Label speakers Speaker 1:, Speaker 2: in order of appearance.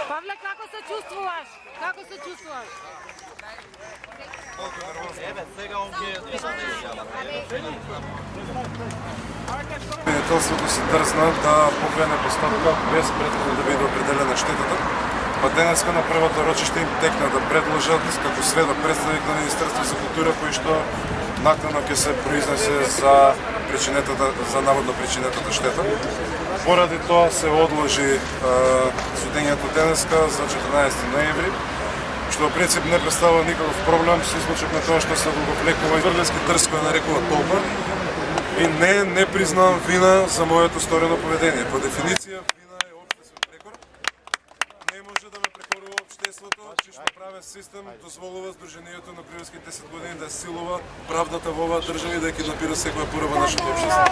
Speaker 1: Павле, како се чувствуваш? Како се чувствуваш?
Speaker 2: Правителството се дрзна да покрене постапка без предходно да биде определена штетата. Па денеска на првото рочиште им текна да предложат како сведок представник на Министерство за култура кој што накнадно ќе се произнесе за наводно причинетата штета. Поради тоа се одложи судењето денеска за 14 ноември, што во принцип не представува никаков проблем со случај на тоа што се го влекува и врлески дрско ја нарекува толпа. И не признавам вина за моето сторено поведение. По дефиниција вина е општествен прекор. Не може да ме прекорува општеството, чишто правен систем дозволува Сдруженијето на Кривски 10 години да силува правдата во оваа држава и да ја киднапира секоја порава нашето општество.